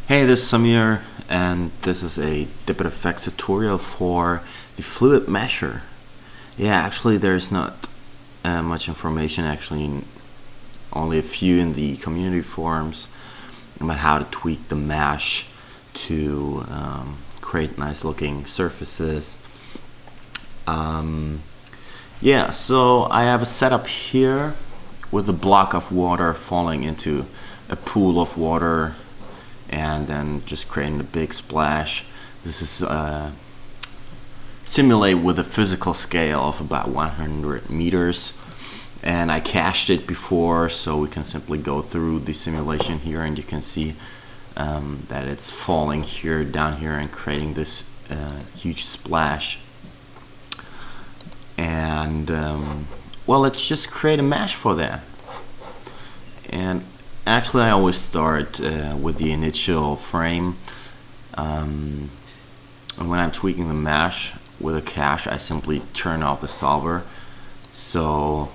Hey, this is Samir, and this is a DPIT Effex tutorial for the FluidMesher. Yeah, actually there's not much information, actually only a few in the community forums about how to tweak the mesh to create nice looking surfaces. Yeah, so I have a setup here with a block of water falling into a pool of water and then just creating a big splash. This is simulate with a physical scale of about 100 meters, and I cached it before, so we can simply go through the simulation here, and you can see that it's falling here, down here, and creating this huge splash. And well, let's just create a mesh for that. And actually, I always start with the initial frame. And when I'm tweaking the mesh with a cache, I simply turn off the solver, so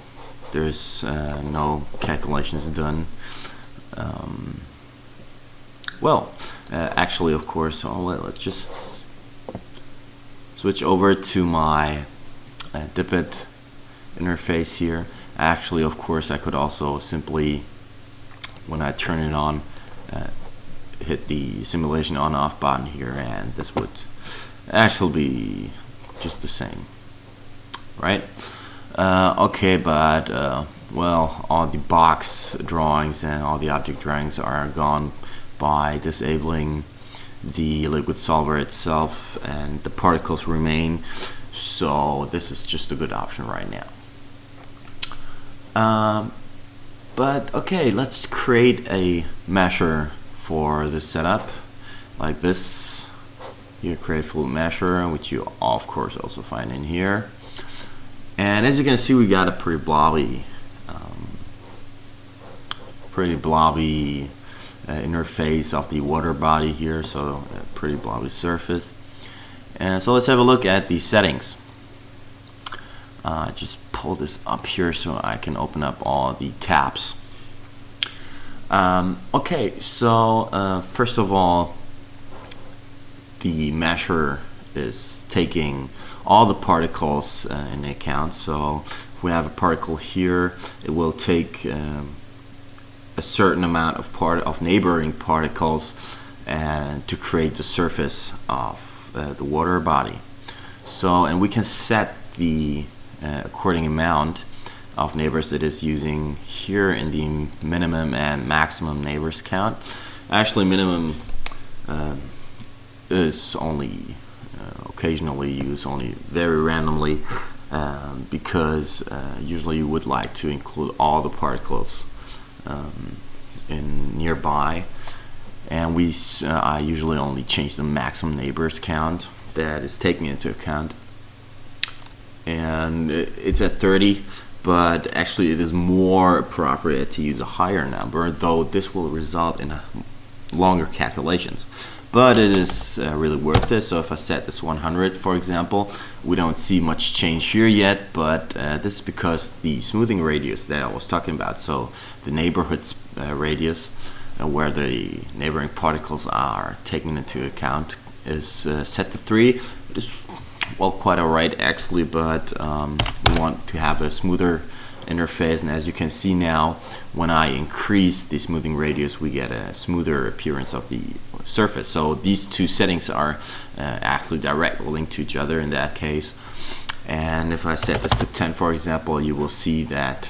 there's no calculations done. Actually, of course, let's just switch over to my DPIT interface here. Actually, of course, I could also simply, when I turn it on, hit the simulation on-off button here, and this would actually be just the same, right? Okay, but well, all the box drawings and all the object drawings are gone by disabling the liquid solver itself, and the particles remain, so this is just a good option right now. But okay, let's create a mesher for this setup, like this. You create FluidMesher, which you of course also find in here. And as you can see, we got a pretty blobby interface of the water body here, so a pretty blobby surface. And so let's have a look at the settings. Just pull this up here so I can open up all the tabs. Okay, so first of all, the mesher is taking all the particles into account. So if we have a particle here, it will take a certain amount of neighboring particles to create the surface of the water body. So, and we can set the according amount of neighbors it is using here in the minimum and maximum neighbors count. Actually, minimum is only occasionally used, only very randomly, because usually you would like to include all the particles in nearby, and I usually only change the maximum neighbors count that is taken into account, and it's at 30, but actually it is more appropriate to use a higher number, though this will result in longer calculations. But it is really worth it. So if I set this 100, for example, we don't see much change here yet, but this is because the smoothing radius that I was talking about, so the neighborhood radius where the neighboring particles are taken into account, is set to 3. It is, well, quite alright actually, but we want to have a smoother interface, and as you can see now, when I increase the smoothing radius, we get a smoother appearance of the surface. So these two settings are actually directly linked to each other in that case. And if I set this to 10, for example, you will see that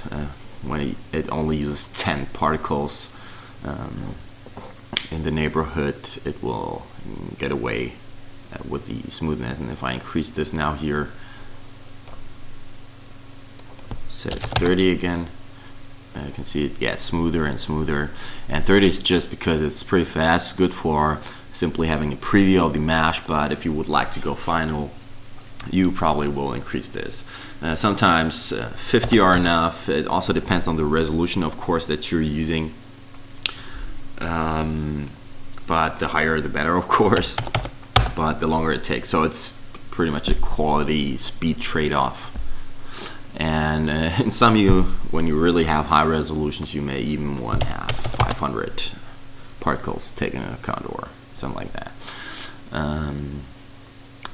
when it only uses 10 particles in the neighborhood, it will get away with the smoothness. And if I increase this now here, set it to 30 again, you can see it gets smoother and smoother. And 30 is just because it's pretty fast, good for simply having a preview of the mesh, but if you would like to go final, you probably will increase this. Sometimes 50 are enough. It also depends on the resolution, of course, that you're using, but the higher the better, of course, but the longer it takes. So it's pretty much a quality speed trade-off. And in some when you really have high resolutions, you may even want to have 500 particles taken into account or something like that.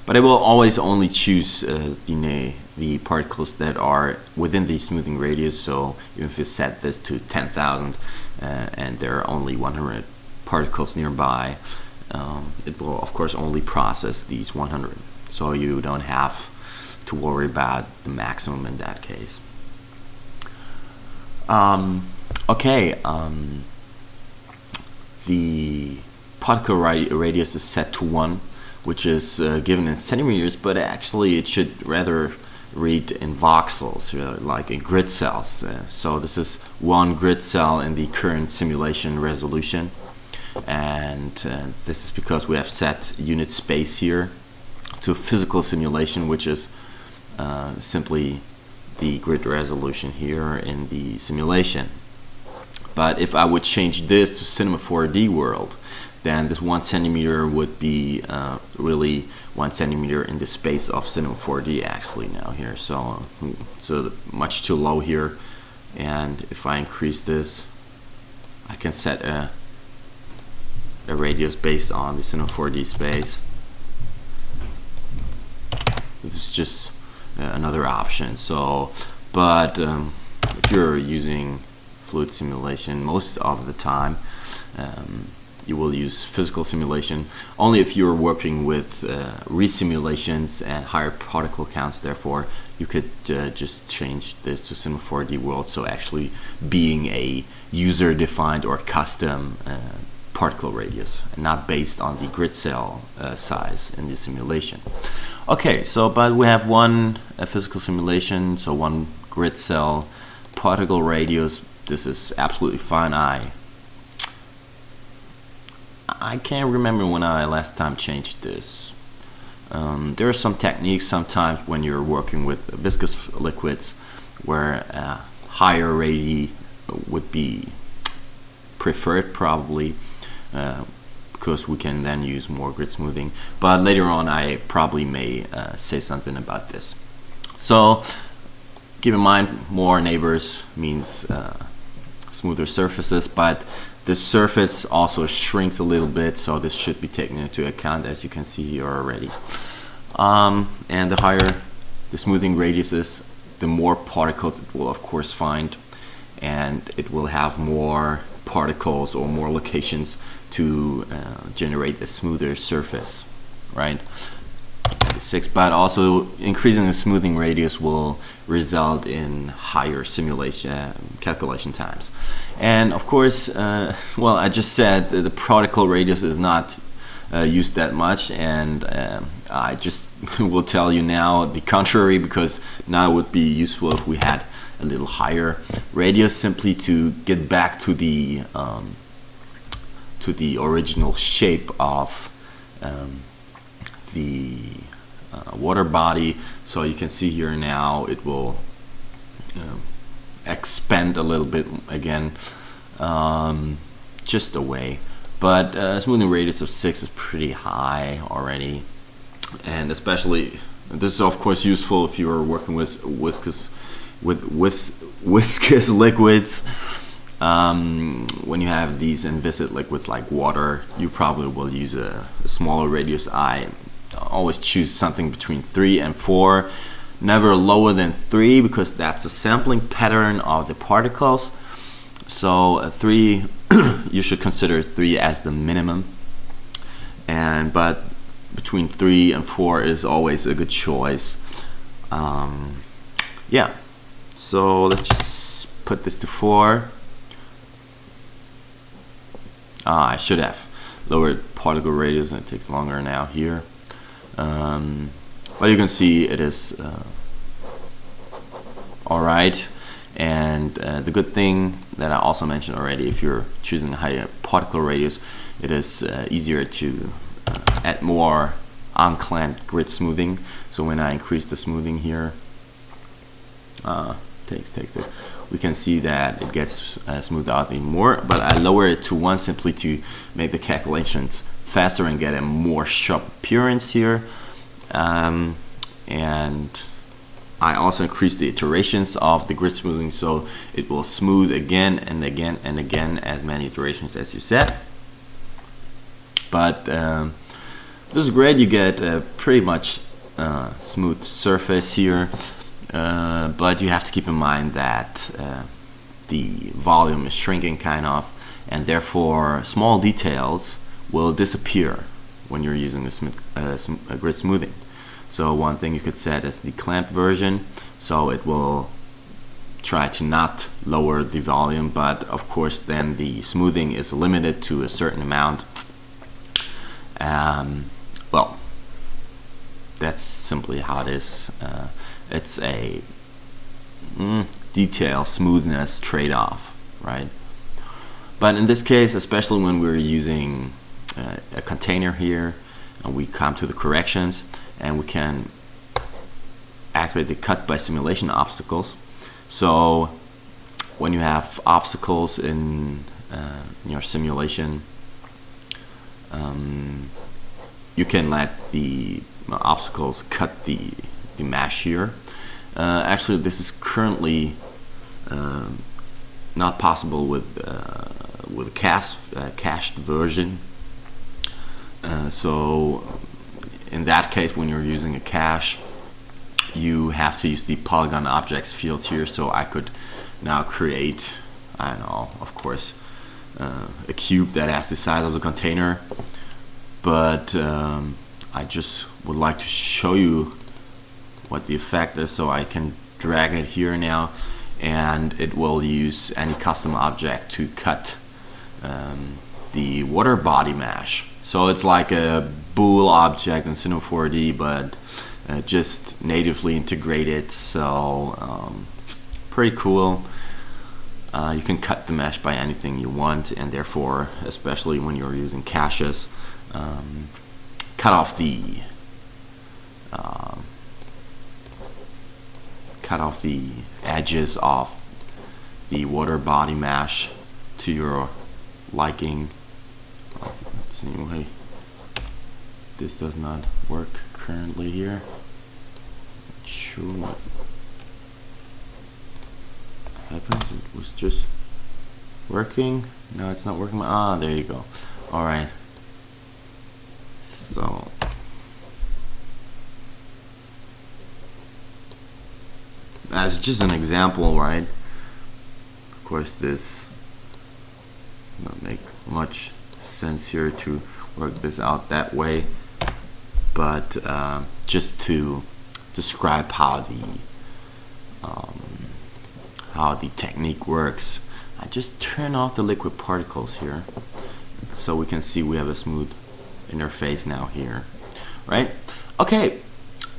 But it will always only choose the particles that are within the smoothing radius. So even if you set this to 10,000 and there are only 100 particles nearby, it will of course only process these 100. So you don't have to worry about the maximum in that case. The particle radius is set to 1, which is given in centimeters, but actually it should rather read in voxels, like in grid cells. So this is 1 grid cell in the current simulation resolution, and this is because we have set unit space here to physical simulation, which is simply the grid resolution here in the simulation. But if I would change this to Cinema 4D world, then this 1 centimeter would be really 1 centimeter in the space of Cinema 4D actually now here. So much too low here, and if I increase this, I can set a radius based on the Cinema 4D space. This is just another option. So, but if you're using fluid simulation most of the time, you will use physical simulation only if you're working with resimulations and higher particle counts. Therefore, you could just change this to Cinema 4D world, so actually being a user-defined or custom particle radius, and not based on the grid cell size in the simulation. Okay, so but we have one physical simulation, so 1 grid cell particle radius. This is absolutely fine. I can't remember when I last time changed this. There are some techniques sometimes when you're working with viscous liquids where higher radii would be preferred, probably, because we can then use more grid smoothing. But later on I probably may say something about this. So keep in mind, more neighbors means smoother surfaces, but the surface also shrinks a little bit, so this should be taken into account, as you can see here already. And the higher the smoothing radius is, the more particles it will of course find, and it will have more particles or more locations to generate a smoother surface, right? But also increasing the smoothing radius will result in higher simulation calculation times. And of course, well, I just said that the particle radius is not used that much, and I just will tell you now the contrary, because now it would be useful if we had a little higher radius, simply to get back to the original shape of the water body. So you can see here now it will expand a little bit again, just away. But smoothing radius of 6 is pretty high already, and especially this is of course useful if you are working with viscous liquids. When you have these inviscid liquids like water, you probably will use a smaller radius. I always choose something between 3 and 4, never lower than 3, because that's a sampling pattern of the particles. So 3, you should consider 3 as the minimum, but between 3 and 4 is always a good choice. Yeah, so let's just put this to 4. I should have lowered particle radius, and it takes longer now here. But you can see it is alright. And the good thing that I also mentioned already, if you're choosing a higher particle radius, it is easier to add more unclamped grid smoothing. So when I increase the smoothing here, we can see that it gets smoothed out even more. But I lower it to 1 simply to make the calculations faster and get a more sharp appearance here. And I also increase the iterations of the grid smoothing, so it will smooth again and again and again, as many iterations as you set. but this is great. You get a pretty much smooth surface here, but you have to keep in mind that the volume is shrinking kind of, and therefore small details will disappear when you're using a grid smoothing. So one thing you could set is the clamped version, so it will try to not lower the volume, but of course then the smoothing is limited to a certain amount. Well, that's simply how it is. It's a detail smoothness trade-off, right? But in this case, especially when we're using a container here, and we come to the corrections, and we can activate the cut by simulation obstacles. So when you have obstacles in your simulation, you can let the obstacles cut the mesh here. Actually, this is currently not possible with a cached version. So in that case, when you're using a cache, you have to use the polygon objects field here. So I could now create, I don't know, of course, a cube that has the size of the container, but I just would like to show you what the effect is. So I can drag it here now, and it will use any custom object to cut the water body mesh. So it's like a bool object in Cinema 4D, but just natively integrated. So pretty cool. You can cut the mesh by anything you want, and therefore, especially when you're using caches, cut off the edges of the water body mesh to your liking. Anyway, this does not work currently here. Not sure what happens. It was just working. No, it's not working. Ah, there you go. All right. So that's just an example, right? Of course, this does not make much sense here to work this out that way, but just to describe how the technique works, I just turn off the liquid particles here, so we can see we have a smooth interface now here, right? Okay,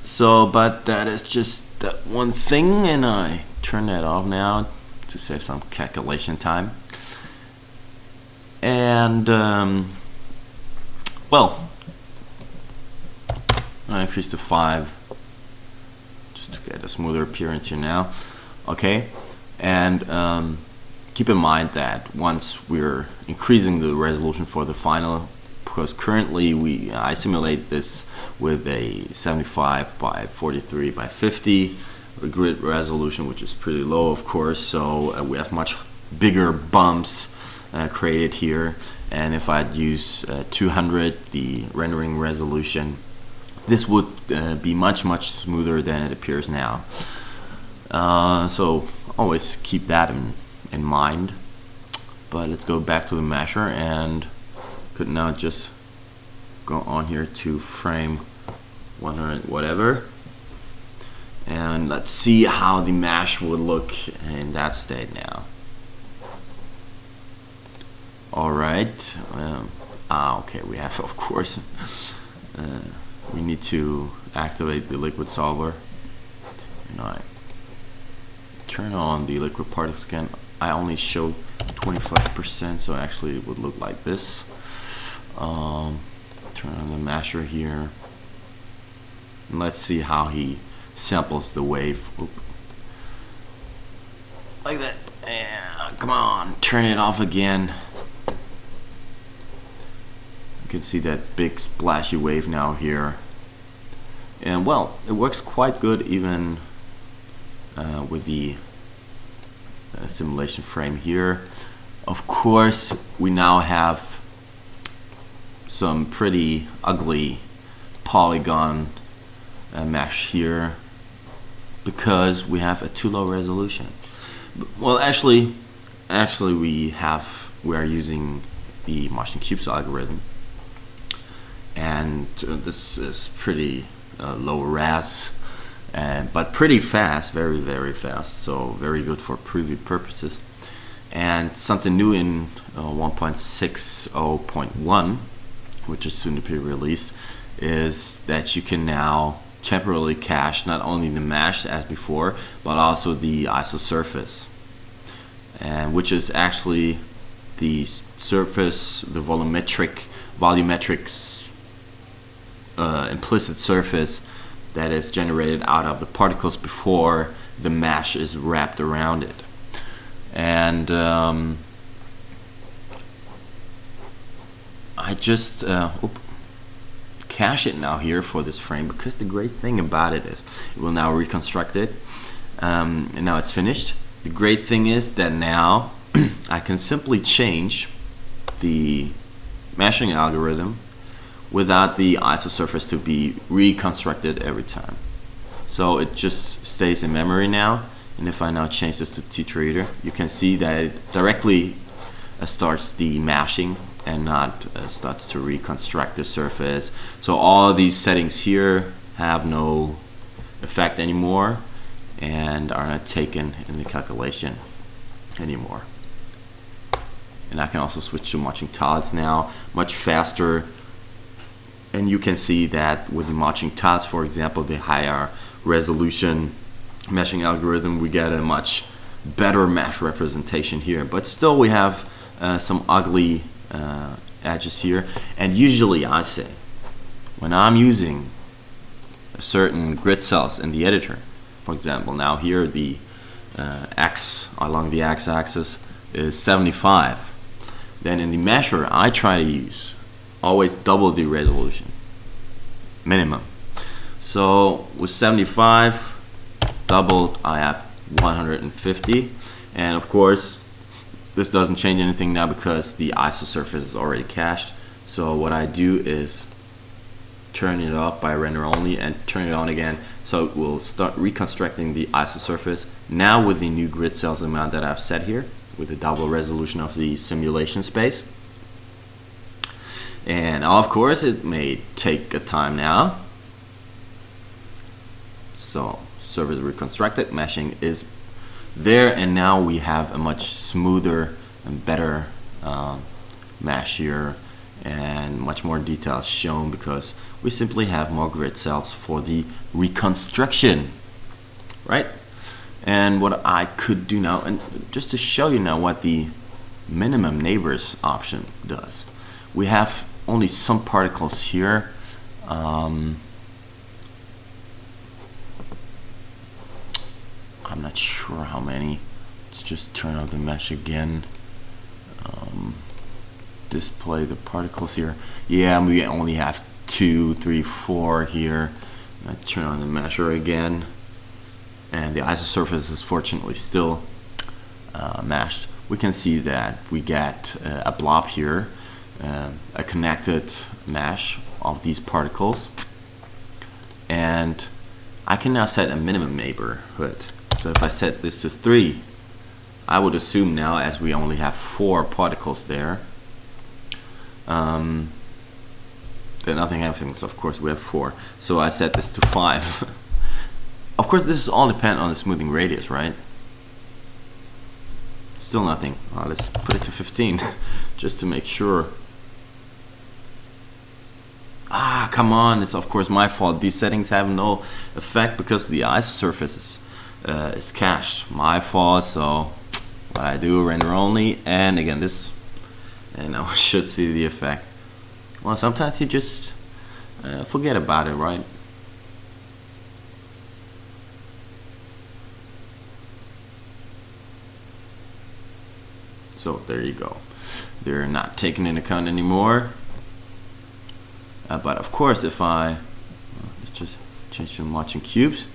so but that is just that one thing, and I turn that off now to save some calculation time. And well, I increased to 5 just to get a smoother appearance here now. Okay, and keep in mind that once we're increasing the resolution for the final, because currently I simulate this with a 75 by 43 by 50 grid resolution, which is pretty low, of course. So we have much bigger bumps created here, and if I'd use 200, the rendering resolution, this would be much smoother than it appears now. So always keep that in mind. But let's go back to the mesher, and could now just go on here to frame 100 whatever, and let's see how the mesh would look in that state now. Alright, okay, we have, of course, we need to activate the liquid solver, and I turn on the liquid particle scan. I only showed 25%, so actually it would look like this. Turn on the mesher here, and let's see how he samples the wave. Oop. Like that. And come on, turn it off again. You can see that big splashy wave now here, and well, it works quite good even with the simulation frame here. Of course, we now have some pretty ugly polygon mesh here because we have a too low resolution. Well, actually we are using the Martian cubes algorithm, and this is pretty low res, but pretty fast, very fast, so very good for preview purposes. And something new in 1.60.1, which is soon to be released, is that you can now temporarily cache not only the mesh as before, but also the isosurface, and which is actually the surface, the volumetric implicit surface that is generated out of the particles before the mesh is wrapped around it. And I just cache it now here for this frame, because the great thing about it is it will now reconstruct it, and now it's finished. The great thing is that now I can simply change the meshing algorithm without the isosurface to be reconstructed every time. So it just stays in memory now, and if I now change this to Teacher Reader, you can see that it directly starts the meshing and not starts to reconstruct the surface. So all these settings here have no effect anymore and are not taken in the calculation anymore. And I can also switch to matching tiles now, much faster. And you can see that with the matching tiles, for example, the higher resolution meshing algorithm, we get a much better mesh representation here. But still we have some ugly edges here. And usually I say, when I'm using certain grid cells in the editor, for example, now here the X along the x-axis is 75. Then in the mesher, I try to use always double the resolution, minimum. So with 75 doubled, I have 150, and of course this doesn't change anything now because the isosurface is already cached. So what I do is turn it off by render only and turn it on again, so it will start reconstructing the isosurface now with the new grid cells amount that I've set here, with the double resolution of the simulation space. And of course it may take a time now. So surface reconstructed, meshing is there, and now we have a much smoother and better mesh here, and much more details shown because we simply have more grid cells for the reconstruction, right? And what I could do now, and just to show you now what the minimum neighbors option does, we have only some particles here. I'm not sure how many. Let's just turn on the mesh again. Display the particles here. Yeah, we only have 2, 3, 4 here. I turn on the mesher again, and the isosurface is fortunately still meshed. We can see that we get a blob here, a connected mesh of these particles, and I can now set a minimum neighborhood. So if I set this to 3, I would assume now, as we only have 4 particles there, that nothing happens. Of course we have 4, so I set this to 5. Of course this is all dependent on the smoothing radius, right? Still nothing. Let's put it to 15 just to make sure. Come on, it's of course my fault. These settings have no effect because the isosurface is cached. My fault. So what I do, render only, and again this, and now we should see the effect. Well, sometimes you just forget about it, right? So there you go. They're not taken into account anymore. But of course, if I let's just change to matching cubes,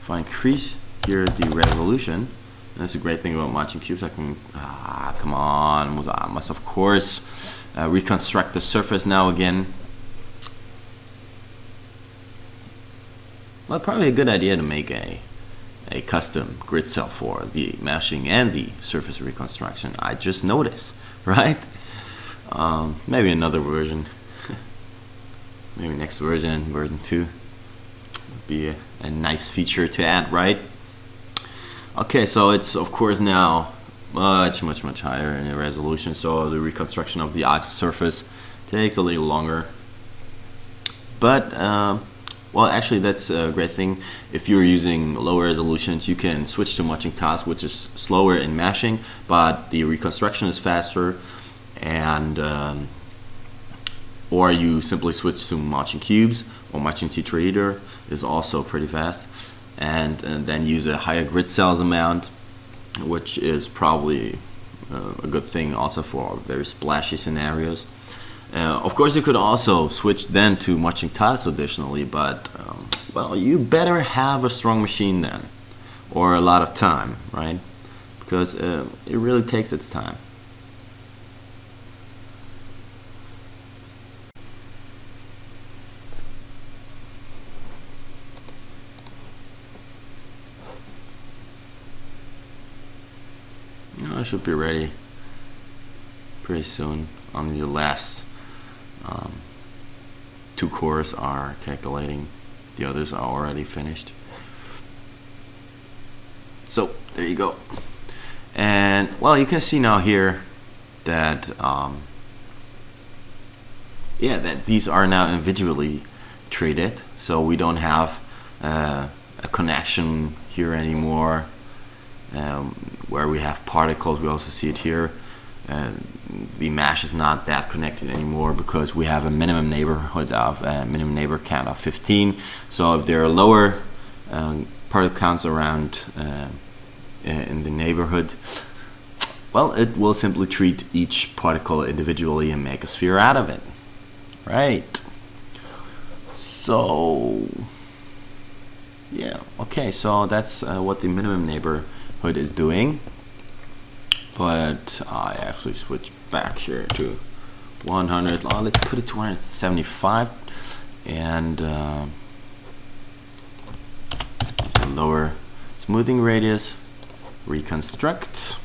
if I increase here the resolution, and that's a great thing about matching cubes. I can come on, I must of course reconstruct the surface now again. Well, probably a good idea to make a custom grid cell for the meshing and the surface reconstruction. I just noticed, right? Maybe another version. Maybe next version, version 2, would be a nice feature to add, right? Okay, so it's of course now much higher in the resolution, so the reconstruction of the isosurface takes a little longer. But well, actually that's a great thing. If you're using lower resolutions, you can switch to matching tiles, which is slower in meshing, but the reconstruction is faster. And or you simply switch to matching cubes, or matching tetraeder is also pretty fast, and then use a higher grid cells amount, which is probably a good thing also for very splashy scenarios. Of course, you could also switch then to matching tiles additionally, but well, you better have a strong machine then, or a lot of time, right? Because it really takes its time. I should be ready pretty soon. On the last 2 cores are calculating, the others are already finished. So there you go. And well, you can see now here that yeah, that these are now individually treated, so we don't have a connection here anymore. Where we have particles, we also see it here. The mesh is not that connected anymore because we have a minimum neighborhood of minimum neighbor count of 15. So if there are lower particle counts around in the neighborhood, well, it will simply treat each particle individually and make a sphere out of it. Right. So yeah, okay, so that's what the minimum neighborhood is doing. But I actually switch back here to 100. Let's put it to 175 and lower smoothing radius, reconstruct.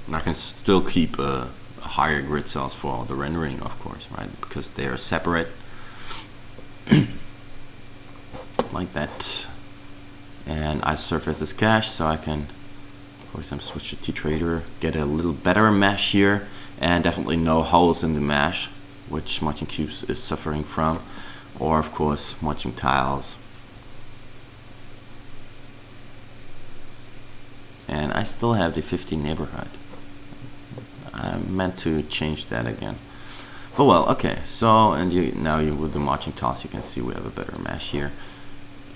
And I can still keep a higher grid cells for the rendering, of course, right? Because they are separate like that. And isosurface is cached, so I can, for example, switch to tetraeder, get a little better mesh here, and definitely no holes in the mesh, which matching cubes is suffering from, or of course matching tiles. And I still have the 15 neighborhood. I meant to change that again. But well, okay. So and now with the matching tiles, you can see we have a better mesh here.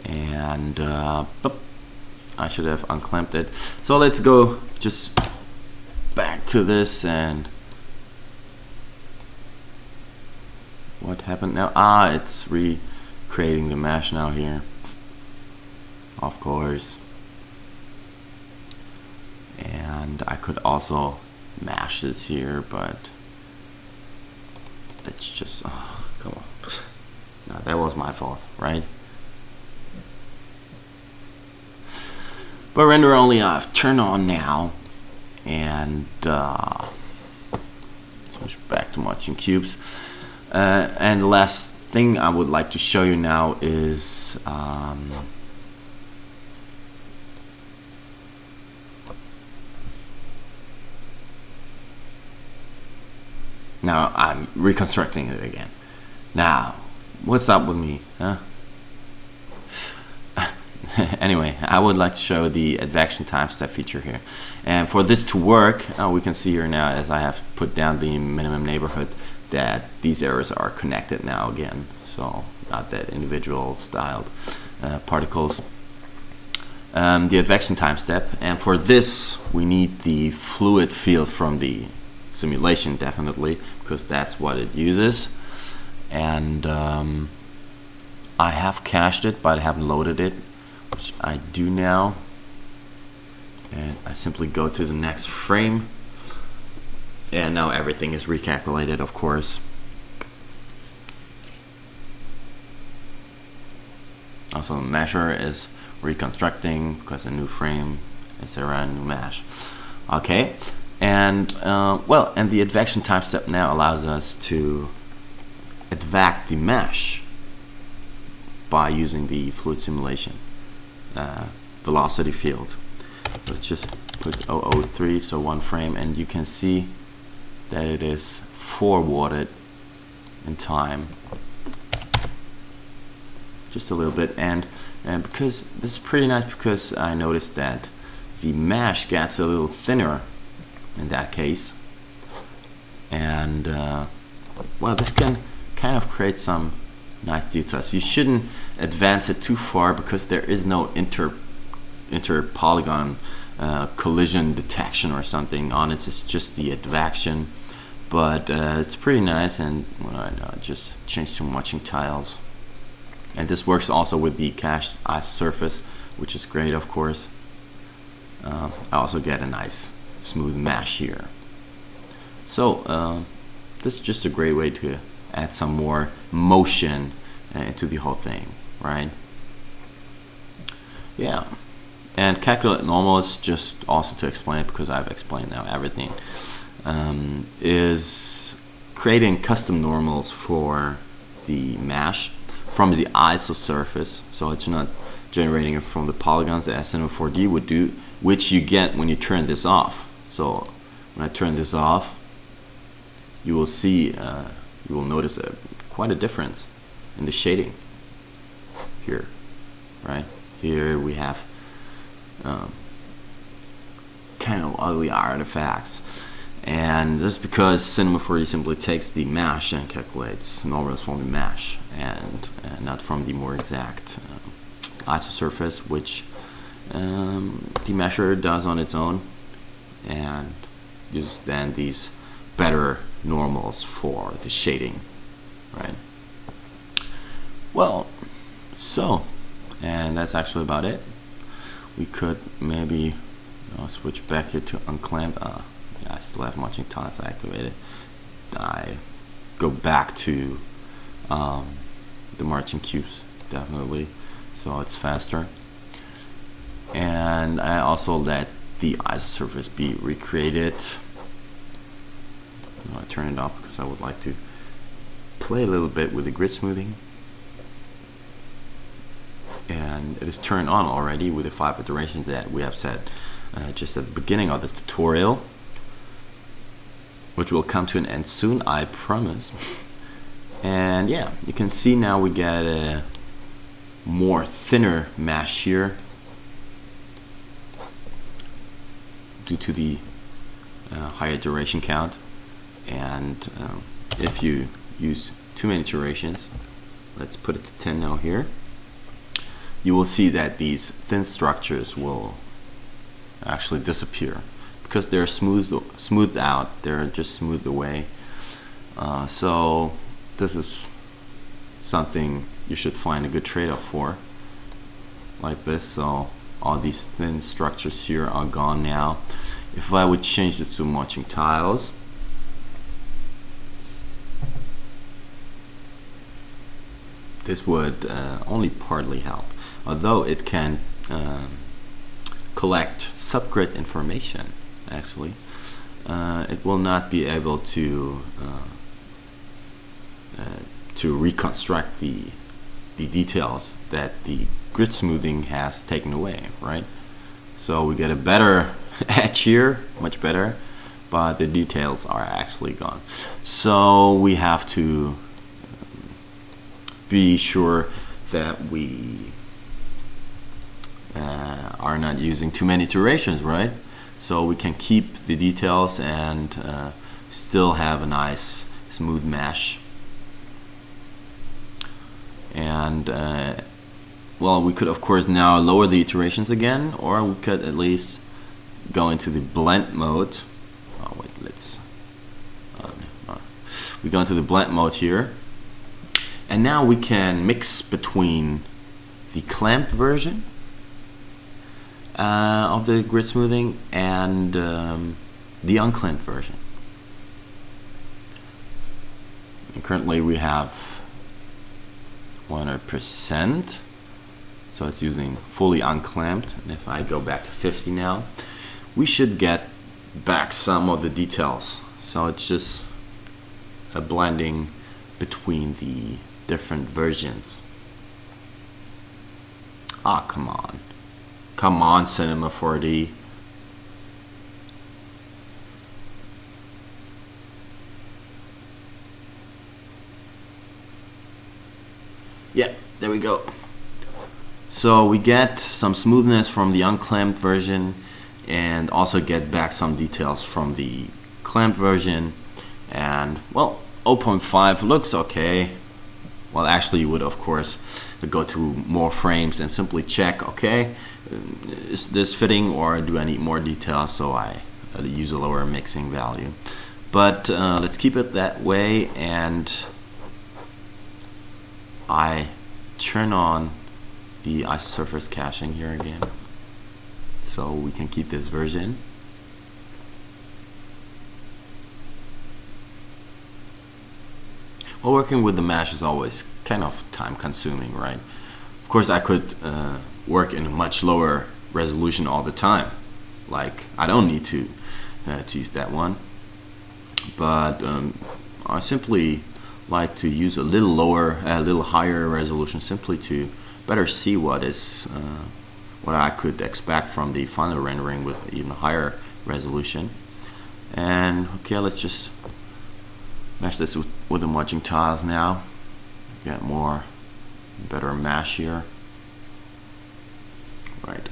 And I should have unclamped it. So let's go just back to this, and what happened now? It's recreating the mesh now here, of course. And I could also mash this here, but it's just, oh, come on. No, that was my fault, right? But render only off, turn on now, and switch back to matching cubes. And the last thing I would like to show you now is now I'm reconstructing it again. Now, what's up with me, huh? Anyway, I would like to show the advection time step feature here. And for this to work, we can see here now, as I have put down the minimum neighborhood, that these errors are connected now again. So not that individual styled particles. The advection time step, and for this we need the fluid field from the simulation, definitely, because that's what it uses. And I have cached it, but I haven't loaded it, which I do now. And I simply go to the next frame And now everything is recalculated, of course. Also, the mesher is reconstructing because a new frame is around new mesh. Okay, and well, and the advection time step now allows us to advect the mesh by using the fluid simulation velocity field. Let's just put 003, so one frame, and you can see that it is forwarded in time just a little bit, and because this is pretty nice, because I noticed that the mesh gets a little thinner in that case, and well, this can kind of create some nice details. You shouldn't advance it too far because there is no inter polygon collision detection or something on it. It's just the advection, but it's pretty nice. And well, I just changed some matching tiles, and this works also with the cached isosurface, which is great, of course. I also get a nice smooth mesh here. So this is just a great way to add some more motion into the whole thing, right? Yeah. And calculate normals, just also to explain it, because I've explained now everything, is creating custom normals for the mesh from the isosurface. So it's not generating it from the polygons that SN04D would do, which you get when you turn this off. So when I turn this off, you will see, you will notice quite a difference in the shading here, right? Here we have kind of ugly artifacts, and this is because Cinema 4D simply takes the mesh and calculates normals from the mesh, and not from the more exact isosurface, which the mesher does on its own, and uses then these better normals for the shading, right? Well, so, and that's actually about it. We could maybe switch back here to unclamp. Yeah, I still have matching tiles activated. I go back to the marching cubes, definitely, so it's faster. And I also let the isosurface be recreated. I turn it off because I would like to play a little bit with the grid smoothing. And it is turned on already with the 5 iterations that we have set just at the beginning of this tutorial, which will come to an end soon, I promise. And yeah, you can see now we get a more thinner mesh here due to the higher duration count. And if you use too many iterations, let's put it to 10 now here, you will see that these thin structures will actually disappear because they're smoothed out. They're just smoothed away. So this is something you should find a good trade-off for, like this. So all these thin structures here are gone now. If I would change this to matching tiles, this would only partly help, although it can collect subgrid information. Actually, it will not be able to reconstruct the details that the grid smoothing has taken away, right? So we get a better edge here, much better, but the details are actually gone. So we have to be sure that we are not using too many iterations, right? So we can keep the details and still have a nice smooth mesh. And well, we could of course now lower the iterations again, or we could at least go into the blend mode. Oh wait, let's we go into the blend mode here, and now we can mix between the clamped version of the grid smoothing and the unclamped version. And currently we have 100%, so it's using fully unclamped. And if I go back to 50 now, we should get back some of the details. So it's just a blending between the different versions. Ah, come on. Come on, Cinema 4D. Yeah, there we go. So we get some smoothness from the unclamped version and also get back some details from the clamped version. And well, 0.5 looks okay. Well, actually you would of course go to more frames and simply check, okay, is this fitting or do I need more details, so I use a lower mixing value. But let's keep it that way, and I turn on the isosurface caching here again so we can keep this version. Well, working with the mesh is always kind of time consuming, right? Of course I could work in a much lower resolution all the time, like I don't need to use that one, but I simply like to use a little lower, a little higher resolution, simply to better see what is what I could expect from the final rendering with even higher resolution. And okay, let's just mesh this with the merging tiles now. Get more better mesh here. Right.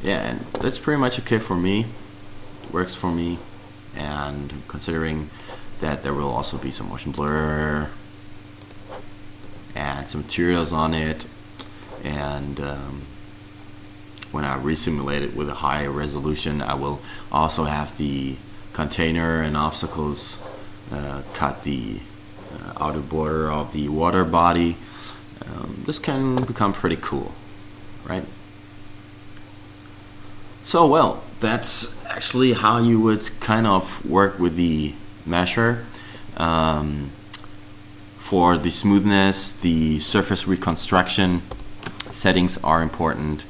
Yeah, and that's pretty much okay for me. Works for me. And considering that there will also be some motion blur and some materials on it, and when I resimulate it with a high resolution, I will also have the container and obstacles cut the outer border of the water body. This can become pretty cool, right? So well, that's actually how you would kind of work with the mesher. For the smoothness, the surface reconstruction settings are important,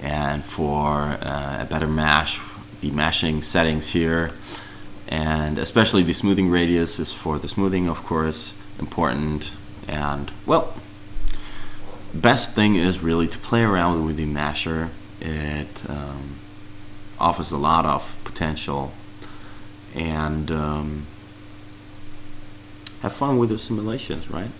and for a better mesh, the meshing settings here, and especially the smoothing radius is for the smoothing, of course, important. And well, best thing is really to play around with the mesher. It offers a lot of potential, and have fun with the simulations, right?